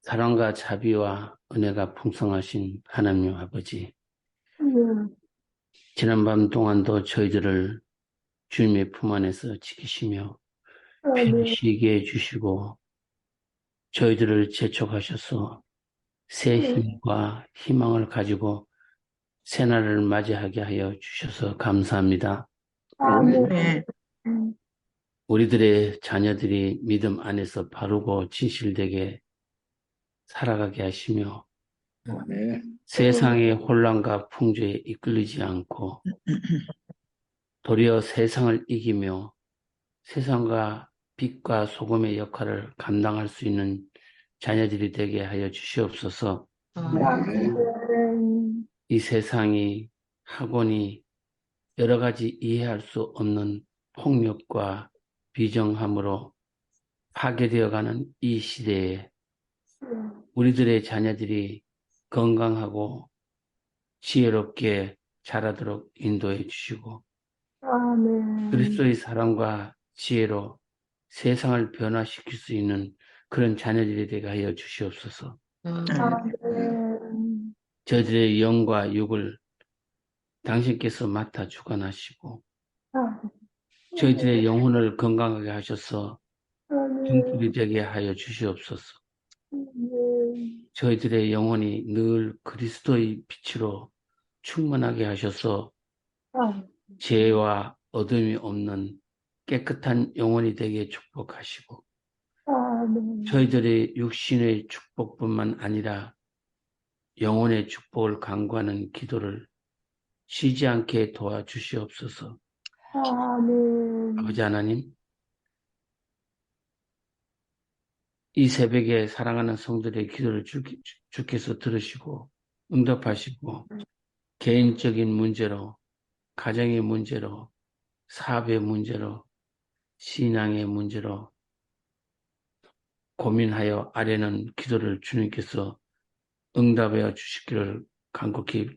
사랑과 자비와 은혜가 풍성하신 하나님 아버지, 지난밤 동안도 저희들을 주님의 품 안에서 지키시며 쉬게 해주시고 저희들을 재촉하셔서 새 힘과 희망을 가지고 새날을 맞이하게 하여 주셔서 감사합니다. 네. 우리들의 자녀들이 믿음 안에서 바르고 진실되게 살아가게 하시며 세상의 혼란과 풍조에 이끌리지 않고 도리어 세상을 이기며 세상과 빛과 소금의 역할을 감당할 수 있는 자녀들이 되게 하여 주시옵소서. 이 세상이 학원이 여러 가지 이해할 수 없는 폭력과 비정함으로 파괴되어가는 이 시대에 우리들의 자녀들이 건강하고 지혜롭게 자라도록 인도해 주시고 그리스도의 사랑과 지혜로 세상을 변화시킬 수 있는 그런 자녀들이 되게 하여 주시옵소서. 저희들의 영과 육을 당신께서 맡아 주관하시고 저희들의 영혼을 건강하게 하셔서 등불이 되게 하여 주시옵소서. 저희들의 영혼이 늘 그리스도의 빛으로 충만하게 하셔서 죄와 어둠이 없는 깨끗한 영혼이 되게 축복하시고 저희들의 육신의 축복뿐만 아니라 영혼의 축복을 간구하는 기도를 쉬지 않게 도와주시옵소서. 아버지 하나님, 이 새벽에 사랑하는 성들의 기도를 주께서 들으시고 응답하시고 개인적인 문제로, 가정의 문제로, 사업의 문제로, 신앙의 문제로 고민하여 아뢰는 기도를 주님께서 응답하여 주시기를 간곡히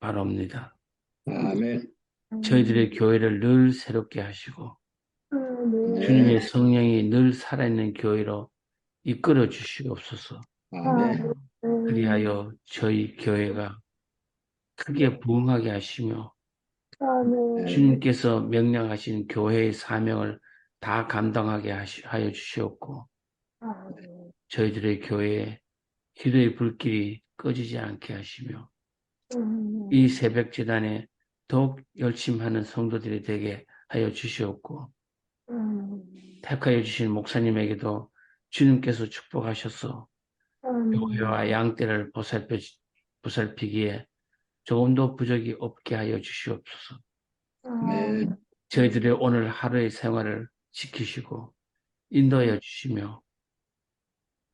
바랍니다. 아멘. 저희들의 교회를 늘 새롭게 하시고 주님의 성령이 늘 살아있는 교회로 이끌어 주시옵소서. 아멘. 그리하여 저희 교회가 크게 부흥하게 하시며 주님께서 명령하신 교회의 사명을 다 감당하게 하여 주시옵고 저희들의 교회에 기도의 불길이 꺼지지 않게 하시며 이 새벽 제단에 더욱 열심히 하는 성도들이 되게 하여 주시옵고 택하여 주신 목사님에게도 주님께서 축복하셔서 교회와 양떼를 보살피기에 조금도 부족이 없게 하여 주시옵소서. 저희들의 오늘 하루의 생활을 지키시고 인도하여 주시며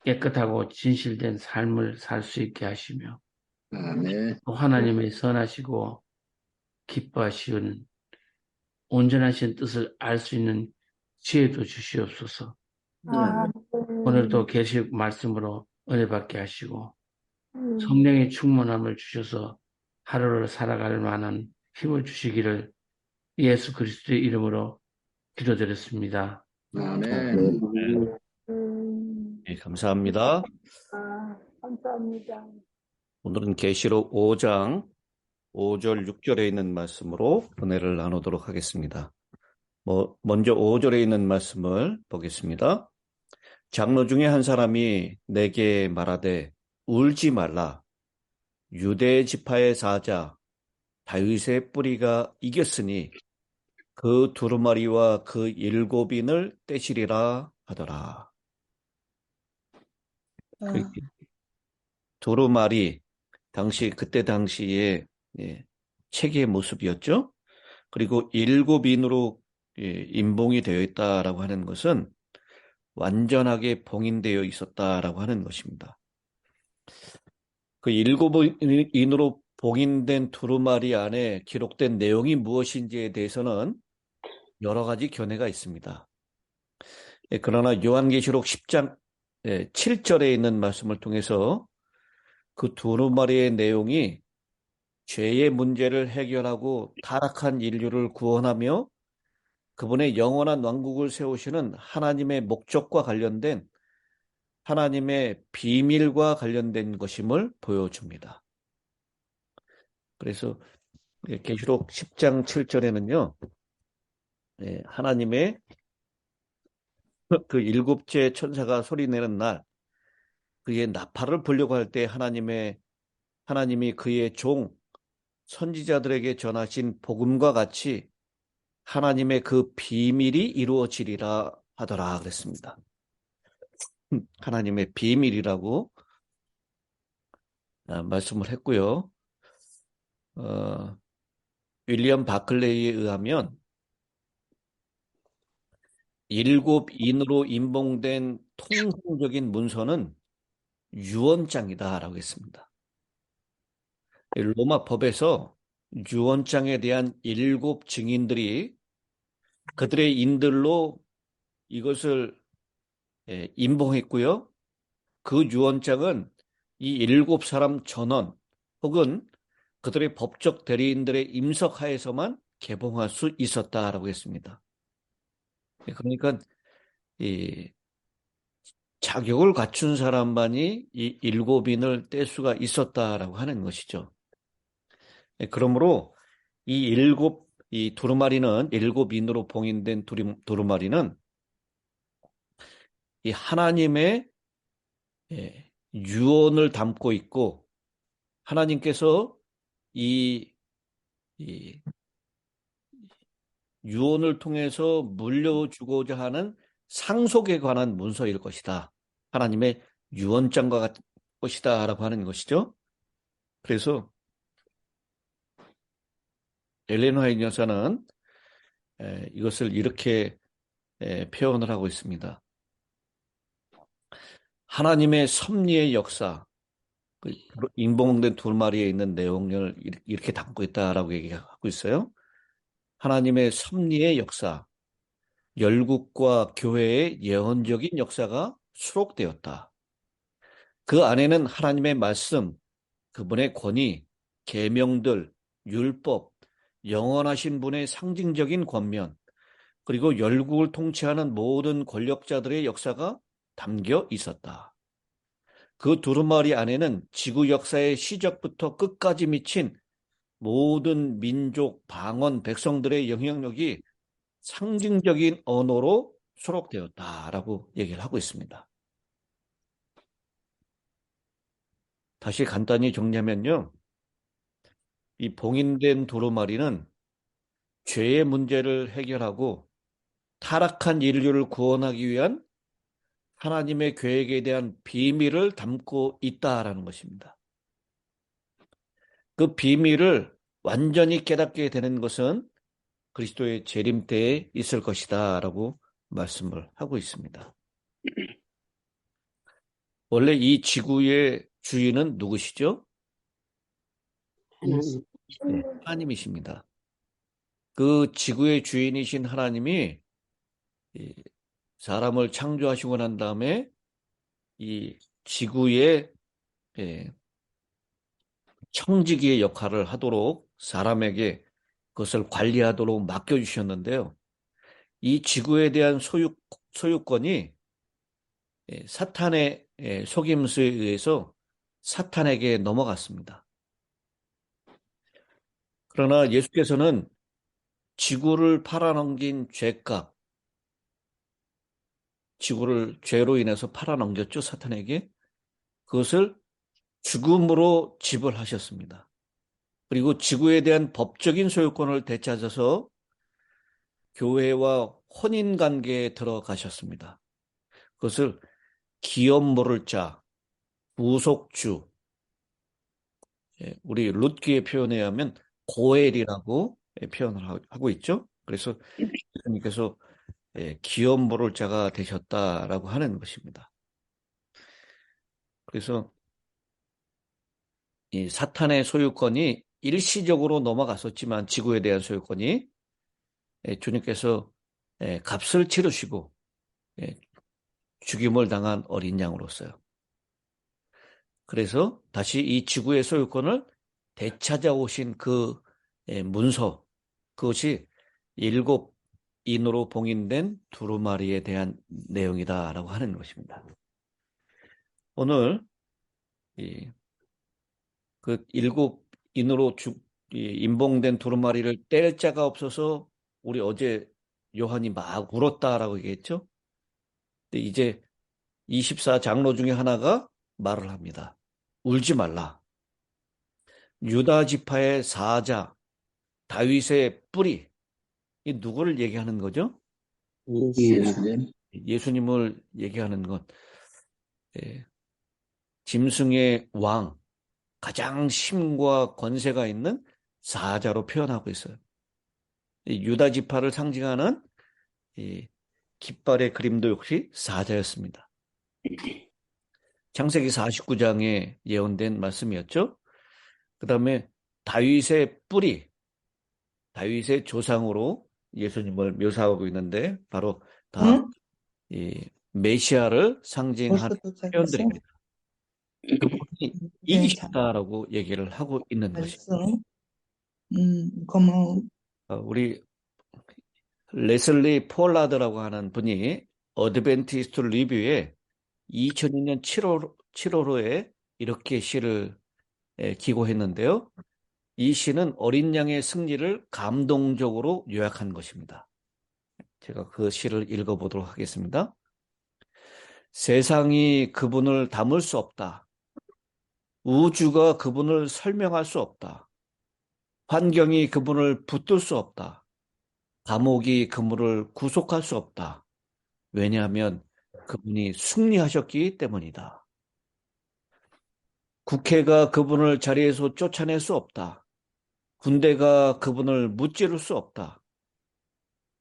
깨끗하고 진실된 삶을 살 수 있게 하시며 또 하나님의 선하시고 기뻐하시는 온전하신 뜻을 알 수 있는 지혜도 주시옵소서. 오늘도 계시 말씀으로 은혜 받게 하시고 성령의 충만함을 주셔서 하루를 살아갈 만한 힘을 주시기를 예수 그리스도의 이름으로 기도드렸습니다. 아멘. 네, 감사합니다. 감사합니다. 오늘은 계시록 5장 5절 6절에 있는 말씀으로 은혜를 나누도록 하겠습니다. 먼저 5절에 있는 말씀을 보겠습니다. 장로 중에 한 사람이 내게 말하되 울지 말라. 유대 지파의 사자 다윗의 뿌리가 이겼으니 그 두루마리와 그 7인을 떼시리라 하더라. 두루마리 그때 당시에 책의 모습이었죠. 그리고 7인으로 임봉이 되어 있다라고 하는 것은 완전하게 봉인되어 있었다라고 하는 것입니다. 그 7인으로 봉인된 두루마리 안에 기록된 내용이 무엇인지에 대해서는 여러 가지 견해가 있습니다. 그러나 요한계시록 10장 7절에 있는 말씀을 통해서 그 두루마리의 내용이 죄의 문제를 해결하고 타락한 인류를 구원하며 그분의 영원한 왕국을 세우시는 하나님의 목적과 관련된 하나님의 비밀과 관련된 것임을 보여줍니다. 그래서 계시록 10장 7절에는요, 하나님의 그 일곱째 천사가 소리내는 날, 그의 나팔을 불려고 할 때 하나님이 그의 종 선지자들에게 전하신 복음과 같이 하나님의 그 비밀이 이루어지리라 하더라 그랬습니다. 하나님의 비밀이라고 말씀을 했고요. 윌리엄 바클레이에 의하면 일곱 인으로 인봉된 통상적인 문서는 유언장이다라고 했습니다. 로마 법에서 유언장에 대한 일곱 증인들이 그들의 인들로 이것을 인봉했고요. 그 유언장은 이 일곱 사람 전원 혹은 그들의 법적 대리인들의 임석하에서만 개봉할 수 있었다라고 했습니다. 그러니까 이 자격을 갖춘 사람만이 이 일곱인을 뗄 수가 있었다라고 하는 것이죠. 그러므로 이 두루마리는 일곱인으로 봉인된 두루마리는 이 하나님의 유언을 담고 있고 하나님께서 이 유언을 통해서 물려주고자 하는 상속에 관한 문서일 것이다. 하나님의 유언장과 같은 것이다 라고 하는 것이죠. 그래서 엘렌 화이트 여사는 이것을 이렇게 표현을 하고 있습니다. 하나님의 섭리의 역사, 인봉된 두루마리에 있는 내용을 이렇게 담고 있다라고 얘기하고 있어요. 하나님의 섭리의 역사, 열국과 교회의 예언적인 역사가 수록되었다. 그 안에는 하나님의 말씀, 그분의 권위, 계명들, 율법, 영원하신 분의 상징적인 권면, 그리고 열국을 통치하는 모든 권력자들의 역사가 담겨 있었다. 그 두루마리 안에는 지구 역사의 시작부터 끝까지 미친 모든 민족, 방언, 백성들의 영향력이 상징적인 언어로 수록되었다라고 얘기를 하고 있습니다. 다시 간단히 정리하면요. 이 봉인된 두루마리는 죄의 문제를 해결하고 타락한 인류를 구원하기 위한 하나님의 계획에 대한 비밀을 담고 있다라는 것입니다. 그 비밀을 완전히 깨닫게 되는 것은 그리스도의 재림 때에 있을 것이다 라고 말씀을 하고 있습니다. 원래 이 지구의 주인은 누구시죠? 네, 하나님이십니다. 그 지구의 주인이신 하나님이 사람을 창조하시고 난 다음에 이 지구의 청지기의 역할을 하도록 사람에게 그것을 관리하도록 맡겨주셨는데요. 이 지구에 대한 소유권이 사탄의 속임수에 의해서 사탄에게 넘어갔습니다. 그러나 예수께서는 지구를 팔아넘긴 죄값, 지구를 죄로 인해서 팔아넘겼죠, 사탄에게. 그것을 죽음으로 지불하셨습니다. 그리고 지구에 대한 법적인 소유권을 되찾아서 교회와 혼인관계에 들어가셨습니다. 그것을 기업 모를 자, 부속주, 우리 룻기의 표현에 하면 고엘이라고 표현을 하고 있죠. 그래서 예수님께서 기업 모를 자가 되셨다라고 하는 것입니다. 그래서 이 사탄의 소유권이 일시적으로 넘어갔었지만 지구에 대한 소유권이 주님께서 값을 치르시고 죽임을 당한 어린 양으로서요. 그래서 다시 이 지구의 소유권을 되찾아오신 그 문서, 그것이 일곱 인으로 봉인된 두루마리에 대한 내용이다라고 하는 것입니다. 오늘 그 7인으로 임봉된 두루마리를 뗄 자가 없어서 우리 어제 요한이 막 울었다라고 얘기했죠. 근데 이제 24장로 중에 하나가 말을 합니다. 울지 말라. 유다 지파의 사자, 다윗의 뿌리. 이 누구를 얘기하는 거죠? 예수님. 예수님을 얘기하는 것. 예. 짐승의 왕, 가장 힘과 권세가 있는 사자로 표현하고 있어요. 이 유다 지파를 상징하는 이 깃발의 그림도 역시 사자였습니다. 창세기 49장에 예언된 말씀이었죠. 그 다음에 다윗의 뿌리, 다윗의 조상으로 예수님을 묘사하고 있는데 바로 다 이 메시아를 상징하는 벌써 도착했어? 표현들입니다. 그분이 네, 이기셨다라고 얘기를 하고 있는 것입니다. 잘했어. 고마워. 우리 레슬리 폴라드라고 하는 분이 어드벤티스트 리뷰에 2002년 7월호에 이렇게 시를 기고했는데요. 이 시는 어린 양의 승리를 감동적으로 요약한 것입니다. 제가 그 시를 읽어보도록 하겠습니다. 세상이 그분을 담을 수 없다. 우주가 그분을 설명할 수 없다. 환경이 그분을 붙들 수 없다. 감옥이 그분을 구속할 수 없다. 왜냐하면 그분이 승리하셨기 때문이다. 국회가 그분을 자리에서 쫓아낼 수 없다. 군대가 그분을 무찌를 수 없다.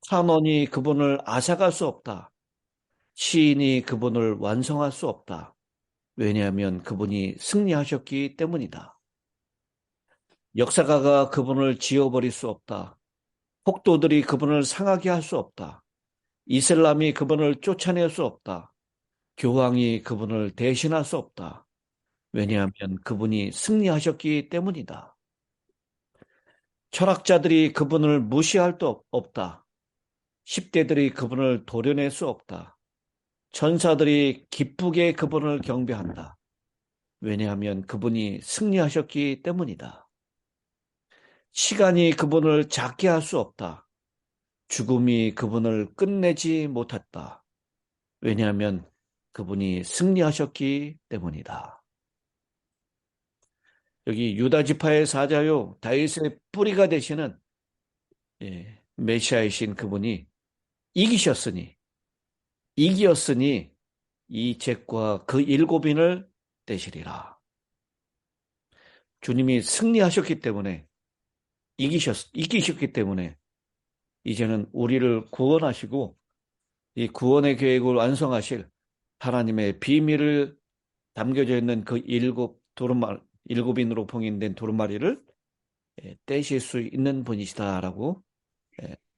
탄원이 그분을 앗아갈 수 없다. 시인이 그분을 완성할 수 없다. 왜냐하면 그분이 승리하셨기 때문이다. 역사가가 그분을 지워버릴 수 없다. 폭도들이 그분을 상하게 할 수 없다. 이슬람이 그분을 쫓아낼 수 없다. 교황이 그분을 대신할 수 없다. 왜냐하면 그분이 승리하셨기 때문이다. 철학자들이 그분을 무시할 수 없다. 10대들이 그분을 도려낼 수 없다. 천사들이 기쁘게 그분을 경배한다. 왜냐하면 그분이 승리하셨기 때문이다. 시간이 그분을 작게 할 수 없다. 죽음이 그분을 끝내지 못했다. 왜냐하면 그분이 승리하셨기 때문이다. 여기 유다 지파의 사자요 다윗의 뿌리가 되시는 메시아이신 그분이 이기었으니 이 잭과 그 7인을 떼시리라. 주님이 승리하셨기 때문에 이기셨기 때문에 이제는 우리를 구원하시고 이 구원의 계획을 완성하실 하나님의 비밀을 담겨져 있는 그 7인으로 봉인된 두루마리를 떼실 수 있는 분이시다라고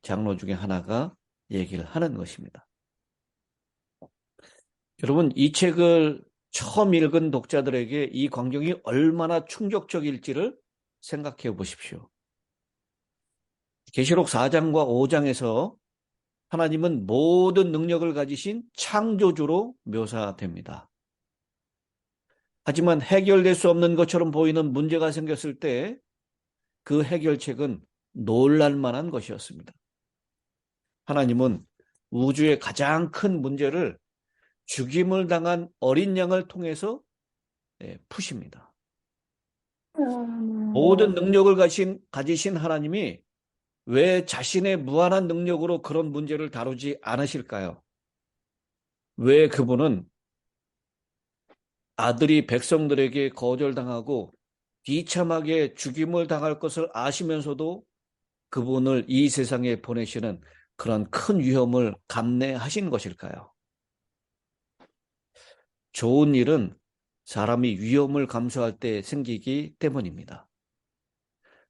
장로 중에 하나가 얘기를 하는 것입니다. 여러분, 이 책을 처음 읽은 독자들에게 이 광경이 얼마나 충격적일지를 생각해 보십시오. 계시록 4장과 5장에서 하나님은 모든 능력을 가지신 창조주로 묘사됩니다. 하지만 해결될 수 없는 것처럼 보이는 문제가 생겼을 때 그 해결책은 놀랄만한 것이었습니다. 하나님은 우주의 가장 큰 문제를 죽임을 당한 어린 양을 통해서 푸십니다. 모든 능력을 가지신 하나님이 왜 자신의 무한한 능력으로 그런 문제를 다루지 않으실까요? 왜 그분은 아들이 백성들에게 거절당하고 비참하게 죽임을 당할 것을 아시면서도 그분을 이 세상에 보내시는 그런 큰 위험을 감내하신 것일까요? 좋은 일은 사람이 위험을 감수할 때 생기기 때문입니다.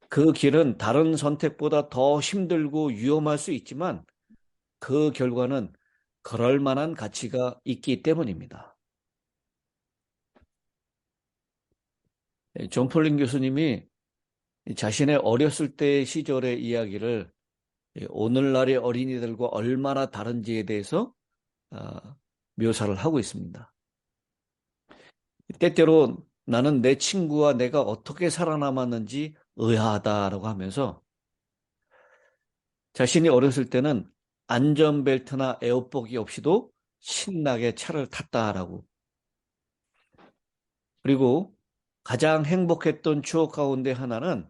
그 길은 다른 선택보다 더 힘들고 위험할 수 있지만 그 결과는 그럴 만한 가치가 있기 때문입니다. 존 폴린 교수님이 자신의 어렸을 때 시절의 이야기를 오늘날의 어린이들과 얼마나 다른지에 대해서 묘사를 하고 있습니다. 때때로 나는 내 친구와 내가 어떻게 살아남았는지 의아하다라고 하면서 자신이 어렸을 때는 안전벨트나 에어백이 없이도 신나게 차를 탔다라고. 그리고 가장 행복했던 추억 가운데 하나는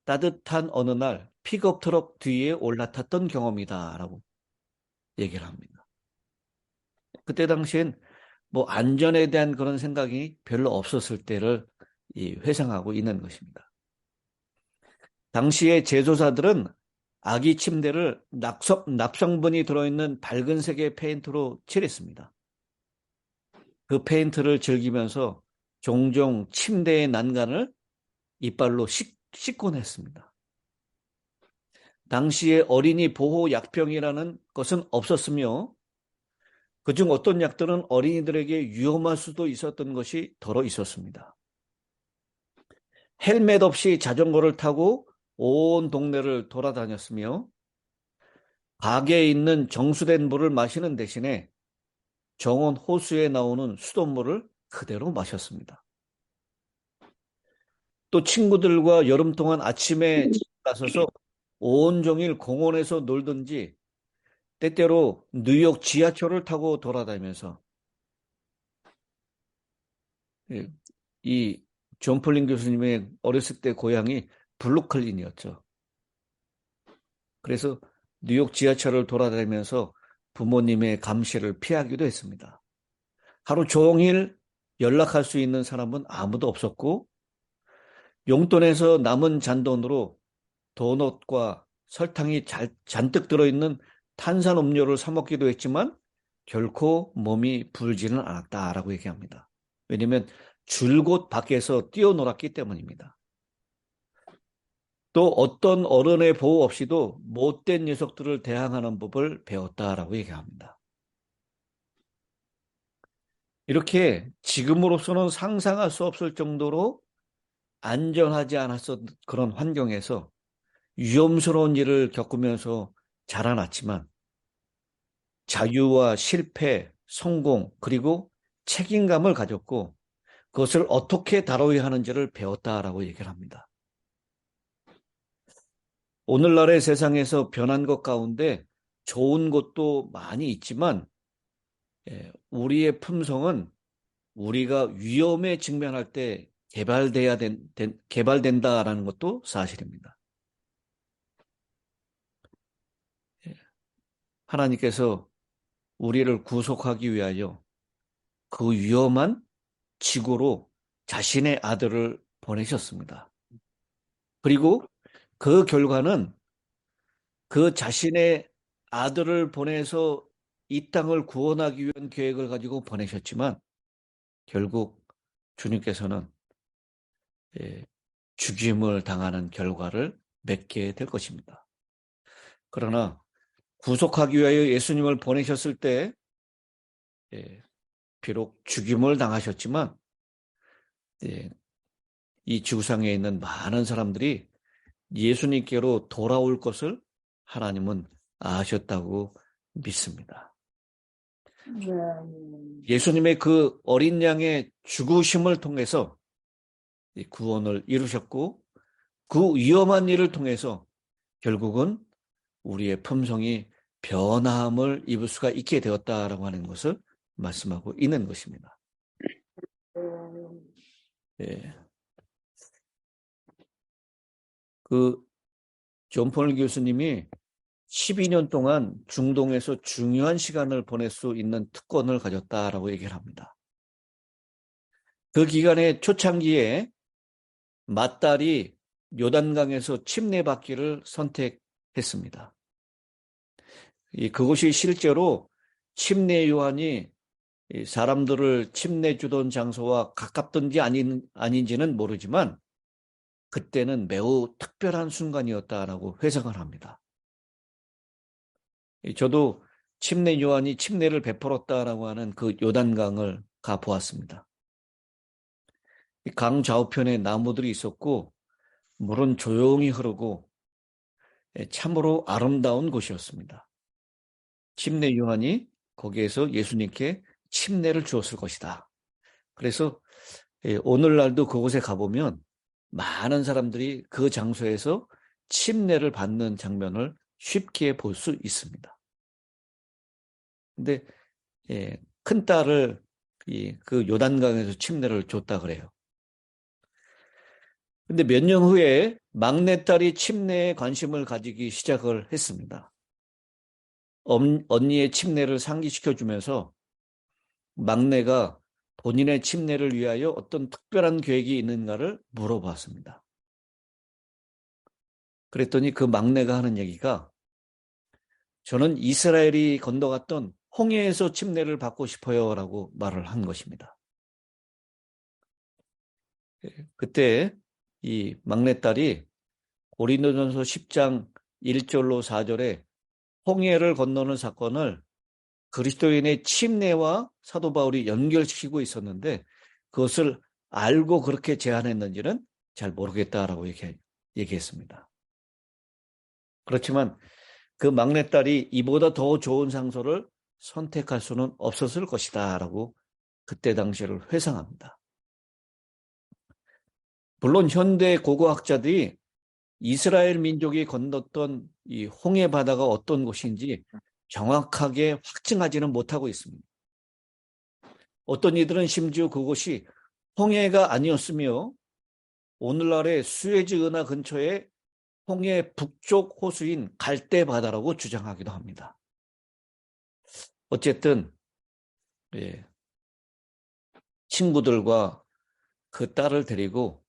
따뜻한 어느 날 픽업 트럭 뒤에 올라탔던 경험이다라고 얘기를 합니다. 그때 당시엔 뭐 안전에 대한 그런 생각이 별로 없었을 때를 회상하고 있는 것입니다. 당시의 제조사들은 아기 침대를 납성분이 들어있는 밝은 색의 페인트로 칠했습니다. 그 페인트를 즐기면서 종종 침대의 난간을 이빨로 씻곤 했습니다. 당시에 어린이 보호 약병이라는 것은 없었으며 그중 어떤 약들은 어린이들에게 위험할 수도 있었던 것이 더러 있었습니다. 헬멧 없이 자전거를 타고 온 동네를 돌아다녔으며 가게에 있는 정수된 물을 마시는 대신에 정원 호수에 나오는 수돗물을 그대로 마셨습니다. 또 친구들과 여름 동안 아침에 나서서 온종일 공원에서 놀든지 때때로 뉴욕 지하철을 타고 돌아다니면서 이 존 폴린 교수님의 어렸을 때 고향이 브루클린이었죠. 그래서 뉴욕 지하철을 돌아다니면서 부모님의 감시를 피하기도 했습니다. 하루 종일 연락할 수 있는 사람은 아무도 없었고 용돈에서 남은 잔돈으로 도넛과 설탕이 잔뜩 들어있는 탄산음료를 사 먹기도 했지만 결코 몸이 불지는 않았다라고 얘기합니다. 왜냐하면 줄곧 밖에서 뛰어놀았기 때문입니다. 또 어떤 어른의 보호 없이도 못된 녀석들을 대항하는 법을 배웠다라고 얘기합니다. 이렇게 지금으로서는 상상할 수 없을 정도로 안전하지 않았던 그런 환경에서 위험스러운 일을 겪으면서 자라났지만 자유와 실패, 성공, 그리고 책임감을 가졌고 그것을 어떻게 다뤄야 하는지를 배웠다라고 얘기를 합니다. 오늘날의 세상에서 변한 것 가운데 좋은 것도 많이 있지만 우리의 품성은 우리가 위험에 직면할 때 개발된다라는 것도 사실입니다. 하나님께서 우리를 구속하기 위하여 그 위험한 지구로 자신의 아들을 보내셨습니다. 그리고 그 결과는 그 자신의 아들을 보내서 이 땅을 구원하기 위한 계획을 가지고 보내셨지만 결국 주님께서는 죽임을 당하는 결과를 맺게 될 것입니다. 그러나 구속하기 위하여 예수님을 보내셨을 때 비록 죽임을 당하셨지만 이 지구상에 있는 많은 사람들이 예수님께로 돌아올 것을 하나님은 아셨다고 믿습니다. 예수님의 그 어린 양의 죽으심을 통해서 구원을 이루셨고 그 위험한 일을 통해서 결국은 우리의 품성이 변함을 입을 수가 있게 되었다라고 하는 것을 말씀하고 있는 것입니다. 존 폴 교수님이 12년 동안 중동에서 중요한 시간을 보낼 수 있는 특권을 가졌다라고 얘기를 합니다. 그 기간의 초창기에 맏딸이 요단강에서 침례받기를 선택했습니다. 그것이 실제로 침례 요한이 사람들을 침례 주던 장소와 가깝든지 아닌지는 모르지만 그때는 매우 특별한 순간이었다라고 회상을 합니다. 저도 침례 요한이 침례를 베풀었다라고 하는 그 요단강을 가보았습니다. 강 좌우편에 나무들이 있었고 물은 조용히 흐르고 참으로 아름다운 곳이었습니다. 침례 요한이 거기에서 예수님께 침례를 주었을 것이다. 그래서 오늘날도 그곳에 가보면 많은 사람들이 그 장소에서 침례를 받는 장면을 쉽게 볼 수 있습니다. 근데 큰 딸을 그 요단강에서 침례를 줬다 그래요. 근데 몇 년 후에 막내딸이 침례에 관심을 가지기 시작을 했습니다. 언니의 침례를 상기시켜주면서 막내가 본인의 침례를 위하여 어떤 특별한 계획이 있는가를 물어봤습니다. 그랬더니 그 막내가 하는 얘기가 저는 이스라엘이 건너갔던 홍해에서 침례를 받고 싶어요 라고 말을 한 것입니다. 그때 이 막내딸이 고린도전서 10장 1절로 4절에 홍해를 건너는 사건을 그리스도인의 침례와 사도 바울이 연결시키고 있었는데 그것을 알고 그렇게 제안했는지는 잘 모르겠다라고 얘기했습니다. 그렇지만 그 막내딸이 이보다 더 좋은 장소를 선택할 수는 없었을 것이다 라고 그때 당시를 회상합니다. 물론 현대 고고학자들이 이스라엘 민족이 건넜던 이 홍해 바다가 어떤 곳인지 정확하게 확증하지는 못하고 있습니다. 어떤 이들은 심지어 그곳이 홍해가 아니었으며 오늘날의 수에즈 운하 근처에 홍해 북쪽 호수인 갈대 바다라고 주장하기도 합니다. 어쨌든 친구들과 그 딸을 데리고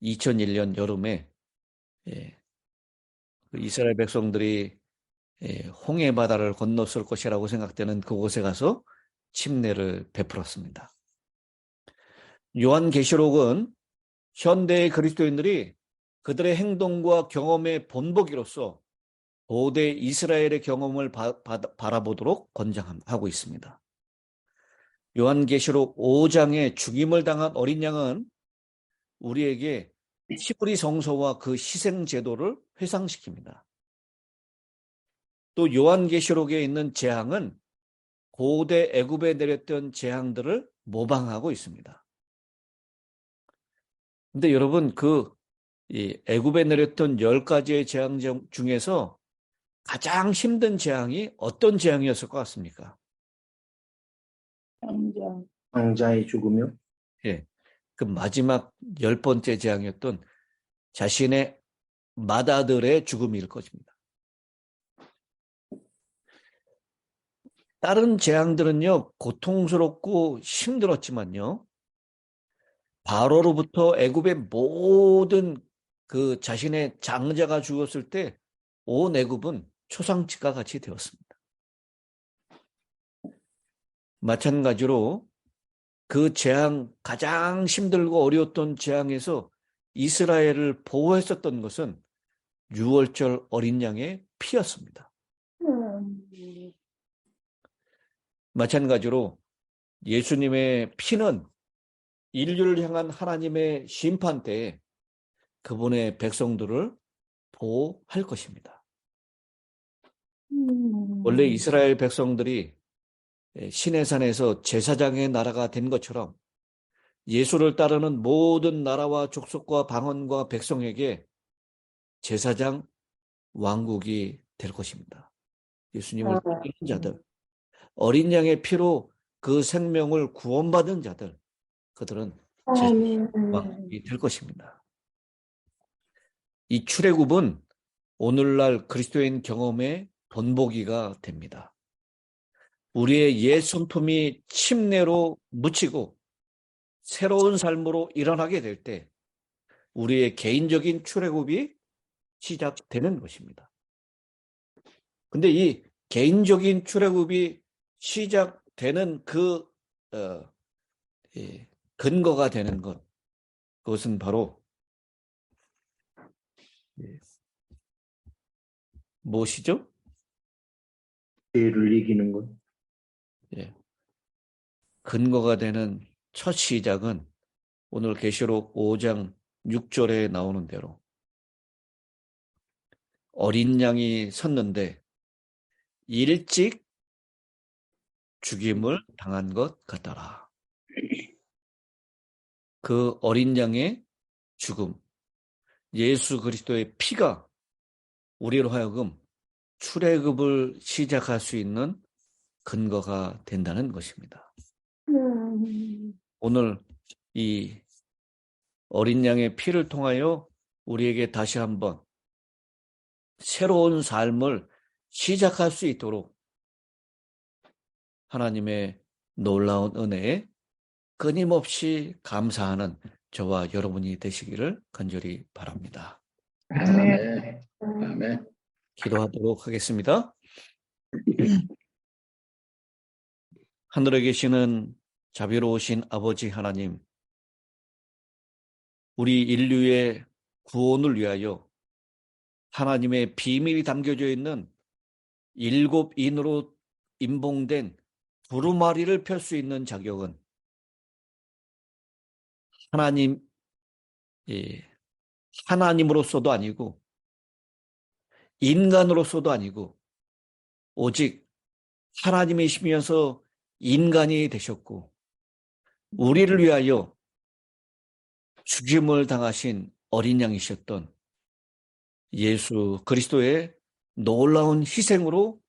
2001년 여름에 이스라엘 백성들이 홍해 바다를 건넜을 것이라고 생각되는 그곳에 가서 침례를 베풀었습니다. 요한계시록은 현대의 그리스도인들이 그들의 행동과 경험의 본보기로서 고대 이스라엘의 경험을 바라보도록 권장하고 있습니다. 요한계시록 5장에 죽임을 당한 어린 양은 우리에게 히브리 성소와 그 희생 제도를 회상시킵니다. 또 요한계시록에 있는 재앙은 고대 애굽에 내렸던 재앙들을 모방하고 있습니다. 근데 여러분 이 애굽에 내렸던 10가지의 재앙 중에서 가장 힘든 재앙이 어떤 재앙이었을 것 같습니까? 왕자의 죽음이요? 예, 그 마지막 10번째 재앙이었던 자신의 맏아들의 죽음일 것입니다. 다른 재앙들은요, 고통스럽고 힘들었지만요, 바로로부터 애굽의 모든 그 자신의 장자가 죽었을 때 온 애굽은 초상집과 같이 되었습니다. 마찬가지로 그 재앙, 가장 힘들고 어려웠던 재앙에서 이스라엘을 보호했었던 것은 유월절 어린 양의 피였습니다. 마찬가지로 예수님의 피는 인류를 향한 하나님의 심판 때에 그분의 백성들을 보호할 것입니다. 원래 이스라엘 백성들이 시내산에서 제사장의 나라가 된 것처럼 예수를 따르는 모든 나라와 족속과 방언과 백성에게 제사장 왕국이 될 것입니다. 예수님을 따르는 자들, 어린 양의 피로 그 생명을 구원받은 자들, 그들은 제사장 왕국이 될 것입니다. 이 출애굽은 오늘날 그리스도인 경험의 본보기가 됩니다. 우리의 옛 손품이 침례로 묻히고 새로운 삶으로 일어나게 될 때 우리의 개인적인 출애굽이 시작되는 것입니다. 근데 이 개인적인 출애굽이 시작되는 그 근거가 되는 것, 그것은 바로 무엇이죠? 죄를 이기는 것. 근거가 되는 첫 시작은 오늘 계시록 5장 6절에 나오는 대로 어린 양이 섰는데 일찍 죽임을 당한 것 같더라. 그 어린 양의 죽음, 예수 그리스도의 피가 우리로 하여금 출애굽을 시작할 수 있는 근거가 된다는 것입니다. 오늘 이 어린 양의 피를 통하여 우리에게 다시 한번 새로운 삶을 시작할 수 있도록 하나님의 놀라운 은혜에 끊임없이 감사하는 저와 여러분이 되시기를 간절히 바랍니다. 아멘. 아멘. 기도하도록 하겠습니다. 하늘에 계시는 자비로우신 아버지 하나님, 우리 인류의 구원을 위하여 하나님의 비밀이 담겨져 있는 7인으로 임봉된 두루마리를 펼 수 있는 자격은 하나님으로서도 아니고 인간으로서도 아니고 오직 하나님이시면서 인간이 되셨고 우리를 위하여 죽임을 당하신 어린 양이셨던 예수 그리스도의 놀라운 희생으로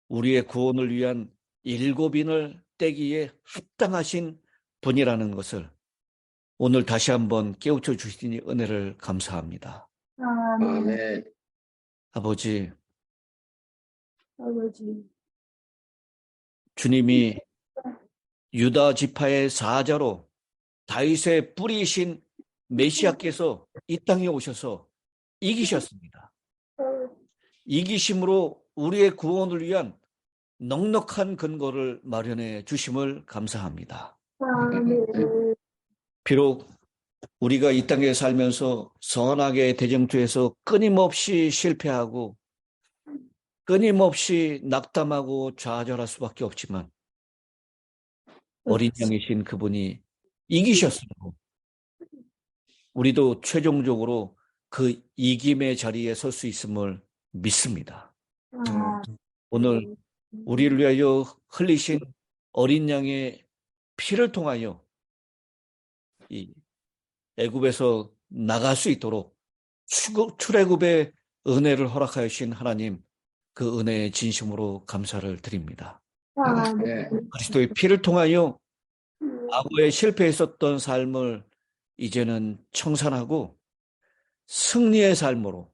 우리의 구원을 위한 7인을 떼기에 합당하신 분이라는 것을 오늘 다시 한번 깨우쳐 주시니 은혜를 감사합니다. 아멘. 아버지, 아버지, 주님이 유다 지파의 사자로 다윗의 뿌리이신 메시아께서 이 땅에 오셔서 이기셨습니다. 이기심으로 우리의 구원을 위한 넉넉한 근거를 마련해 주심을 감사합니다. 비록 우리가 이 땅에 살면서 선악의 대쟁투에서 끊임없이 실패하고 끊임없이 낙담하고 좌절할 수밖에 없지만 어린 양이신 그분이 이기셨으므로 우리도 최종적으로 그 이김의 자리에 설 수 있음을 믿습니다. 오늘 우리를 위하여 흘리신 어린 양의 피를 통하여 이 애굽에서 나갈 수 있도록 출애굽의 은혜를 허락하여 주신 하나님, 그 은혜에 진심으로 감사를 드립니다. 그리스도의 피를 통하여 과거에 실패했었던 삶을 이제는 청산하고 승리의 삶으로,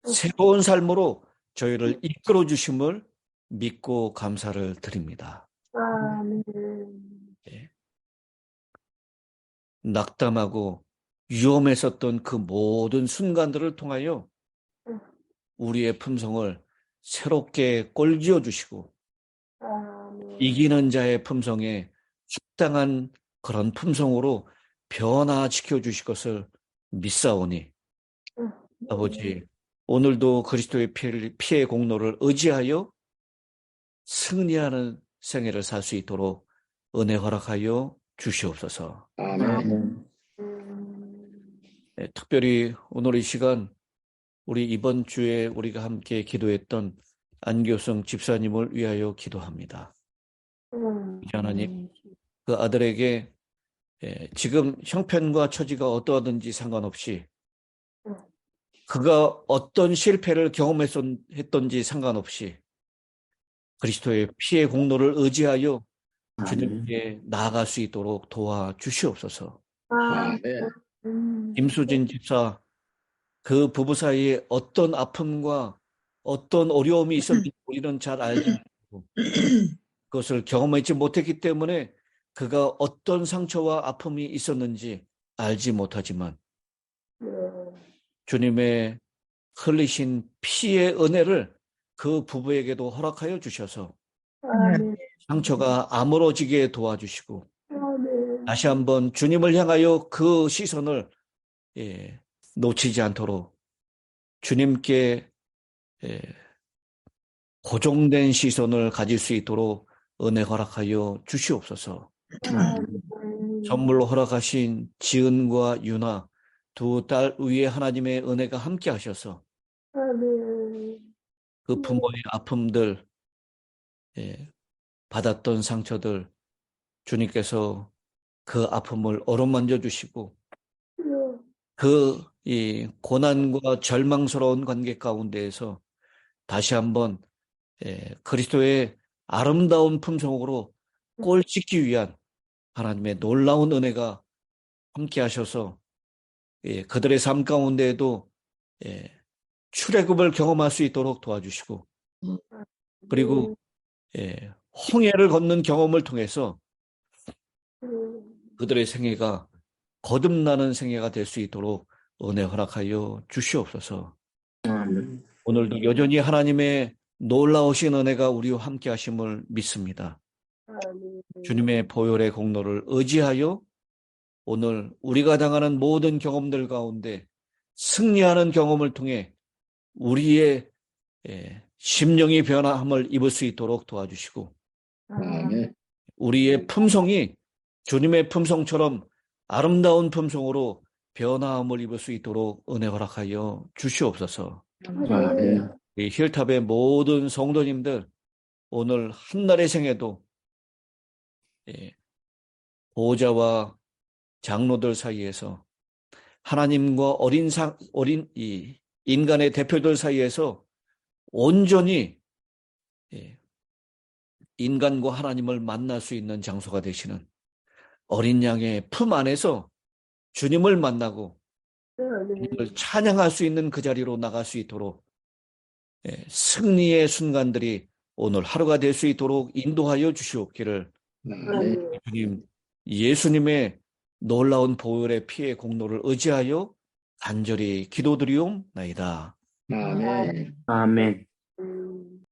새로운 삶으로 저희를 이끌어 주심을 믿고 감사를 드립니다. 낙담하고 위험했었던 그 모든 순간들을 통하여 우리의 품성을 새롭게 꼴지어 주시고 이기는 자의 품성에 합당한 그런 품성으로 변화시켜 주실 것을 믿사오니 아버지, 오늘도 그리스도의 피의 공로를 의지하여 승리하는 생애를 살 수 있도록 은혜 허락하여 주시옵소서. 아멘. 네, 특별히 오늘 이 시간 우리 이번 주에 우리가 함께 기도했던 안교성 집사님을 위하여 기도합니다. 하나님, 그 아들에게 지금 형편과 처지가 어떠하든지 상관없이 그가 어떤 실패를 경험했던지 상관없이 그리스도의 피의 공로를 의지하여 주님께 나아갈 수 있도록 도와주시옵소서. 아멘. 김수진 집사, 그 부부 사이에 어떤 아픔과 어떤 어려움이 있었는지 우리는 잘 알지 못하고 그것을 경험하지 못했기 때문에 그가 어떤 상처와 아픔이 있었는지 알지 못하지만 주님의 흘리신 피의 은혜를 그 부부에게도 허락하여 주셔서 상처가 아물어지게 도와주시고 다시 한번 주님을 향하여 그 시선을 놓치지 않도록 주님께 고정된 시선을 가질 수 있도록 은혜 허락하여 주시옵소서. 선물로 허락하신 지은과 유나 두 딸 위에 하나님의 은혜가 함께 하셔서 그 부모의 아픔들, 받았던 상처들 주님께서 그 아픔을 어루만져 주시고 네. 그 이 고난과 절망스러운 관계 가운데에서 다시 한번 그리스도의 아름다운 품성으로 꼴찍기 위한 하나님의 놀라운 은혜가 함께 하셔서 그들의 삶 가운데에도 출애굽을 경험할 수 있도록 도와주시고 그리고 홍해를 걷는 경험을 통해서 그들의 생애가 거듭나는 생애가 될 수 있도록 은혜 허락하여 주시옵소서. 아멘. 오늘도 여전히 하나님의 놀라우신 은혜가 우리와 함께 하심을 믿습니다. 주님의 보혈의 공로를 의지하여 오늘 우리가 당하는 모든 경험들 가운데 승리하는 경험을 통해 우리의 심령이 변화함을 입을 수 있도록 도와주시고 아멘. 우리의 품성이 주님의 품성처럼 아름다운 품성으로 변화함을 입을 수 있도록 은혜 허락하여 주시옵소서. 아멘. 이 힐탑의 모든 성도님들 오늘 한날의 생에도 보호자와 장로들 사이에서 하나님과 어린 이 인간의 대표들 사이에서 온전히 인간과 하나님을 만날 수 있는 장소가 되시는 어린 양의 품 안에서 주님을 만나고 주님을 찬양할 수 있는 그 자리로 나갈 수 있도록 승리의 순간들이 오늘 하루가 될 수 있도록 인도하여 주시옵기를 아멘. 주님 예수님의 놀라운 보혈의 피의 공로를 의지하여 간절히 기도드리옵나이다. 아멘. 아멘.